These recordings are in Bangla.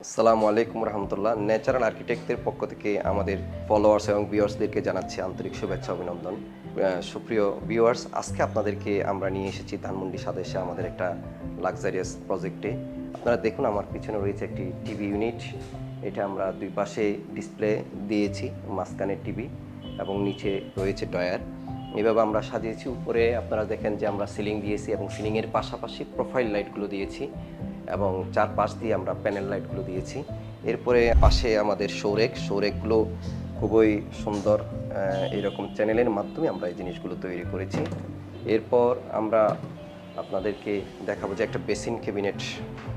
আসসালামু আলাইকুম রহমতুল্লাহ। ন্যাচারাল আর্কিটেক্টের পক্ষ থেকে আমাদের ফলোয়ার্স এবং ভিউয়ার্সদেরকে জানাচ্ছি আন্তরিক শুভেচ্ছা অভিনন্দন। সুপ্রিয় ভিউয়ার্স, আজকে আপনাদেরকে আমরা নিয়ে এসেছি ধানমন্ডি সাদেশে আমাদের একটা লাক্সারিয়াস প্রজেক্টে। আপনারা দেখুন, আমার পিছনে রয়েছে একটি টিভি ইউনিট। এটা আমরা দুই পাশে ডিসপ্লে দিয়েছি, মাঝখানে টিভি এবং নিচে রয়েছে ডয়ার। এভাবে আমরা সাজিয়েছি। উপরে আপনারা দেখেন যে আমরা সিলিং দিয়েছি এবং সিলিংয়ের পাশাপাশি প্রোফাইল লাইটগুলো দিয়েছি এবং চারপাশ দিয়ে আমরা প্যানেল লাইটগুলো দিয়েছি। এরপরে পাশে আমাদের সৌরেকগুলো খুবই সুন্দর, এরকম চ্যানেলের মাধ্যমে আমরা এই জিনিসগুলো তৈরি করেছি। এরপর আমরা আপনাদেরকে দেখাবো যে একটা বেসিন ক্যাবিনেট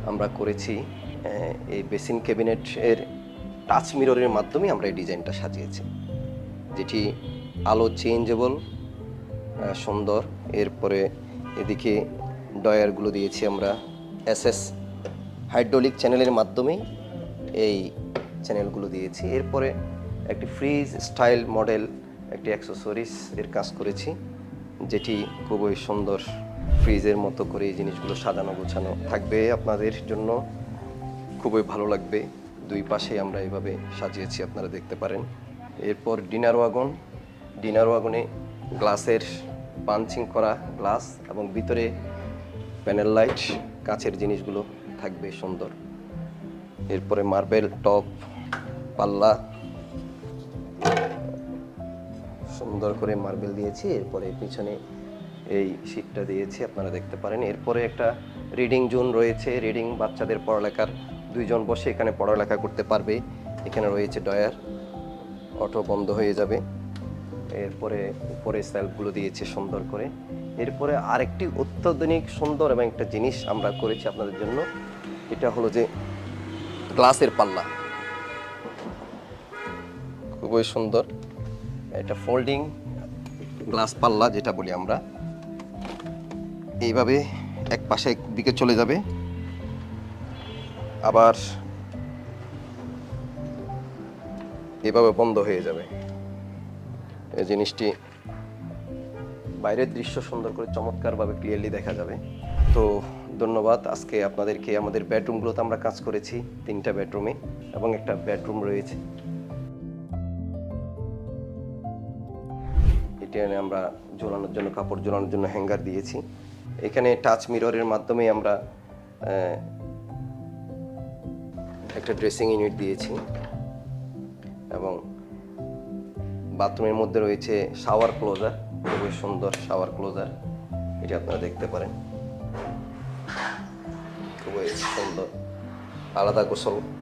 আমরা করেছি। এই বেসিন ক্যাবিনেটের টাচ মিররের মাধ্যমে আমরা এই ডিজাইনটা সাজিয়েছি, যেটি আলো চেঞ্জেবল, সুন্দর। এরপরে এদিকে ডয়ারগুলো দিয়েছি আমরা এসএস হাইড্রোলিক চ্যানেলের মাধ্যমে এই চ্যানেলগুলো দিয়েছি। এরপরে একটি ফ্রিজ স্টাইল মডেল একটি অ্যাক্সেসরিজ এর কাজ করেছি, যেটি খুবই সুন্দর, ফ্রিজের মতো করে এই জিনিসগুলো সাজানো গোছানো থাকবে, আপনাদের জন্য খুবই ভালো লাগবে। দুই পাশে আমরা এইভাবে সাজিয়েছি, আপনারা দেখতে পারেন। এরপর ডিনার ওয়াগনে গ্লাসের পাঞ্চিং করা গ্লাস এবং ভিতরে প্যানেল লাইট, কাচের জিনিসগুলো থাকবে সুন্দর। এরপরে মার্বেল টপ পাল্লা, সুন্দর করে মার্বেল দিয়েছি। এরপরে পিছনে এই শীটটা দিয়েছি, আপনারা দেখতে পারেন। এরপরে একটা রিডিং জোন রয়েছে, রিডিং বাচ্চাদের পড়ালেখার, দুইজন বসে এখানে পড়ালেখা করতে পারবে। এখানে রয়েছে ডয়ার, অটো বন্ধ হয়ে যাবে। এরপরে উপরে সেলফগুলো দিয়েছে সুন্দর করে। এরপরে আরেকটি অত্যাধুনিক সুন্দর এবং একটা জিনিস আমরা করেছি আপনাদের জন্য, এটা হলো যে গ্লাসের পাল্লা, খুবই সুন্দর। এটা ফোল্ডিং গ্লাস পাল্লা যেটা বলি আমরা, এইভাবে এক পাশে একদিকে চলে যাবে, আবার এভাবে বন্ধ হয়ে যাবে। এই জিনিসটি বাইরের দৃশ্য সুন্দর করে চমৎকারভাবে ক্লিয়ারলি দেখা যাবে। তো ধন্যবাদ। আজকে আপনাদেরকে আমাদের বেডরুমগুলোতে আমরা কাজ করেছি, 3টা বেডরুমে এবং একটা বেডরুম রয়েছে। এটা আমরা ঝোলানোর জন্য, কাপড় ঝোলানোর জন্য হ্যাঙ্গার দিয়েছি। এখানে টাচ মিররের মাধ্যমে আমরা একটা ড্রেসিং ইউনিট দিয়েছি এবং বাথরুমের মধ্যে রয়েছে শাওয়ার ক্লোজার, খুবই সুন্দর শাওয়ার ক্লোজার, এটি আপনারা দেখতে পারেন, খুবই সুন্দর, আলাদা গোসল